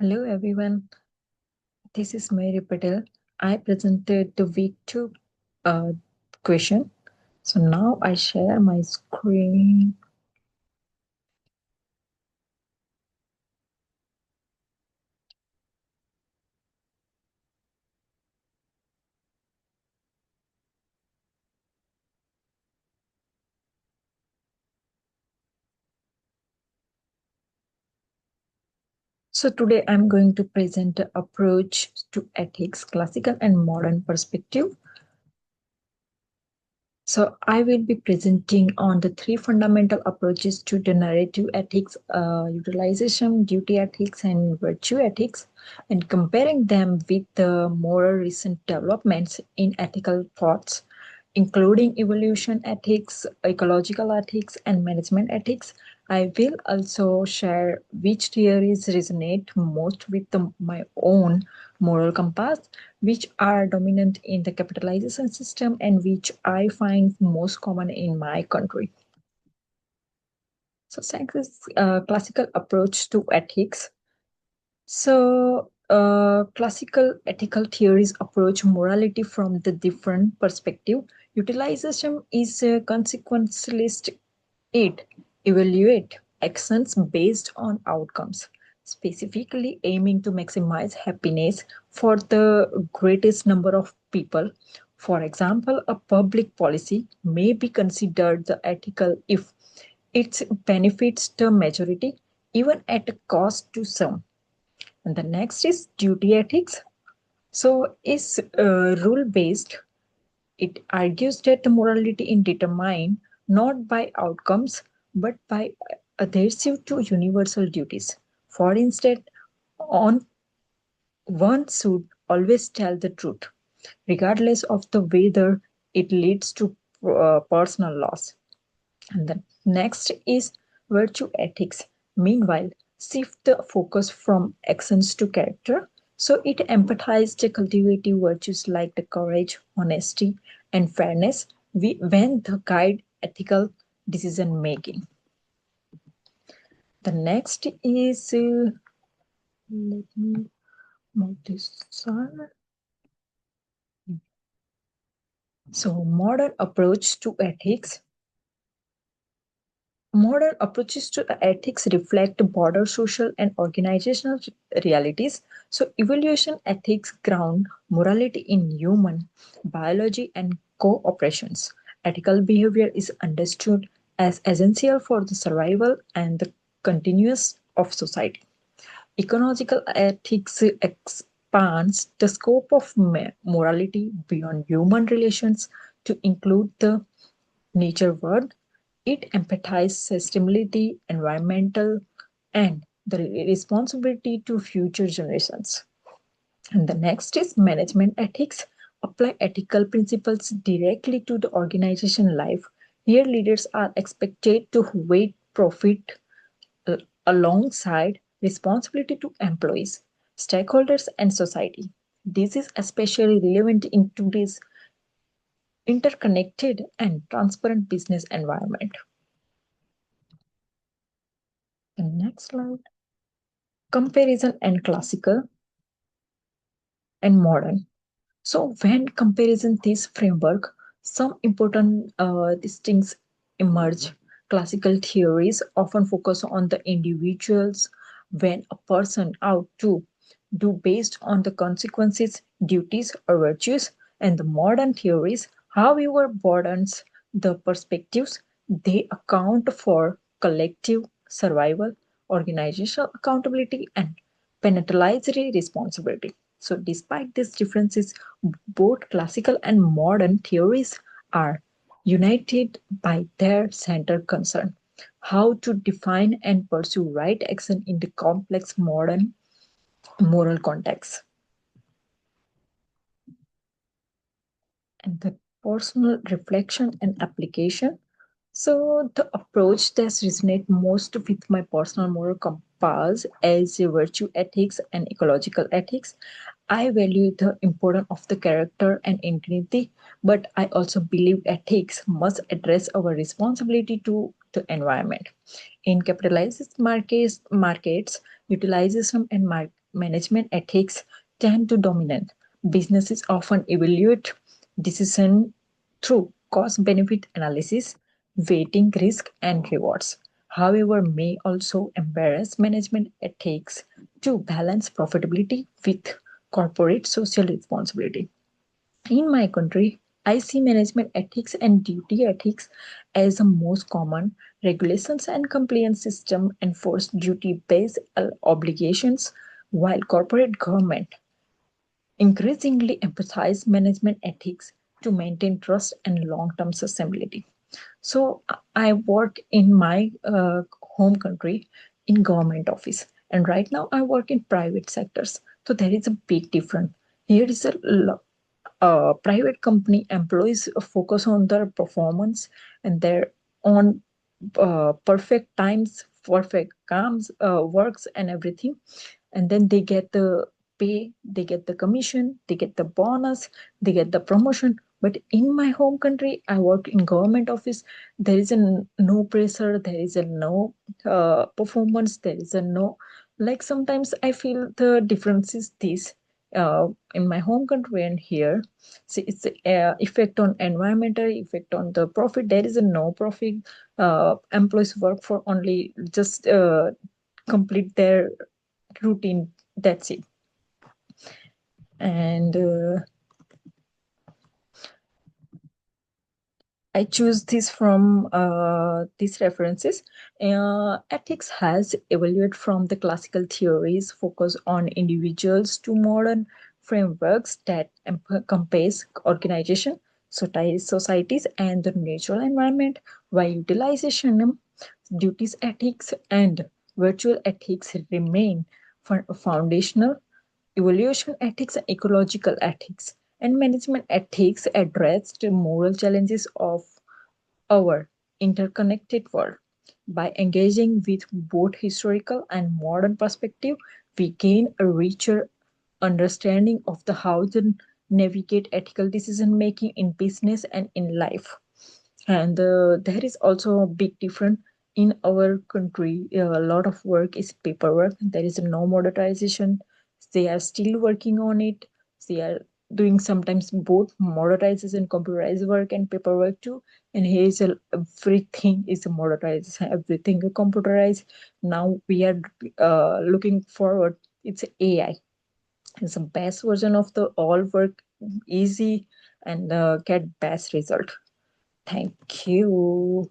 Hello everyone, this is Mayuri Patel. I presented the week 2 uh, question. So now I share my screen. So today I'm going to present the approach to ethics, classical and modern perspective. So I will be presenting on the three fundamental approaches to the narrative ethics, utilization, duty ethics, and virtue ethics, and comparing them with the more recent developments in ethical thoughts, including evolution ethics, ecological ethics, and management ethics. I will also share which theories resonate most with my own moral compass, which are dominant in the capitalization system, and which I find most common in my country. So, science classical approach to ethics. So, classical ethical theories approach morality from the different perspective. Utilization is a consequentialist. It evaluate actions based on outcomes, specifically aiming to maximize happiness for the greatest number of people. For example, a public policy may be considered the ethical if it benefits the majority, even at a cost to some. And the next is duty ethics. So, is rule based. It argues that morality is determined not by outcomes but by adhesive to universal duties. For instance, on one should always tell the truth, regardless of the whether it leads to personal loss. And the next is virtue ethics. Meanwhile, shift the focus from actions to character. So it empathizes the cultivative virtues like the courage, honesty, and fairness when the guide ethical decision making. The next is let me move this on. So modern approach to ethics. Modern approaches to ethics reflect broader social and organizational realities. So, evolution ethics ground morality in human biology and cooperations. Ethical behavior is understood as essential for the survival and the continuance of society. Ecological ethics expands the scope of morality beyond human relations to include the nature world. It empathizes sustainability, environmental, and the responsibility to future generations. And the next is management ethics. Apply ethical principles directly to the organization life. Here, leaders are expected to weigh profit uh, alongside responsibility to employees, stakeholders, and society. This is especially relevant in today's interconnected and transparent business environment. The next slide. Comparison and classical and modern. So when comparison this framework, some important distinctions emerge. Classical theories often focus on the individuals when a person out to do based on the consequences, duties, or virtues, and the modern theories, however, broadens the perspectives. They account for collective survival, organizational accountability, and penitentiary responsibility. So, despite these differences, both classical and modern theories are united by their central concern: how to define and pursue right action in the complex modern moral context. And the personal reflection and application. So, the approach that resonates most with my personal moral compass is virtue ethics and ecological ethics. I value the importance of the character and integrity, but I also believe ethics must address our responsibility to the environment. In capitalist markets utilization and management ethics tend to dominate. Businesses often evaluate decision through cost benefit analysis, weighting risk and rewards. However, may also embrace management ethics to balance profitability with corporate social responsibility. In my country, I see management ethics and duty ethics as the most common regulations and compliance system enforce duty-based obligations, while corporate government increasingly emphasize management ethics to maintain trust and long-term sustainability. So I work in my home country in government office, and right now I work in private sectors. So there is a big difference. Here is a private company employees focus on their performance and their on perfect times, perfect comes works and everything, and then they get the pay, they get the commission, they get the bonus, they get the promotion. But in my home country, I work in government office. There is a no pressure, there is a no performance, there is a no, like sometimes I feel the difference is this, in my home country and here. See, it's the effect on environmental, effect on the profit. There is a no profit. Employees work for only just complete their routine. That's it. And I choose this from these references. Ethics has evolved from the classical theories focus on individuals to modern frameworks that encompass organization, societies, and the natural environment. While utilization, duties ethics, and virtual ethics remain foundational. Evolution ethics, ecological ethics, and management ethics address the moral challenges of our interconnected world. By engaging with both historical and modern perspective, we gain a richer understanding of the how to navigate ethical decision making in business and in life. And there is also a big difference in our country. A lot of work is paperwork. There is no modernization. They are still working on it. They are doing sometimes both modernization and computerized work and paperwork too. And here is everything is modernized, everything is computerized. Now we are looking forward. It's AI. It's the best version of the all work easy and get best result. Thank you.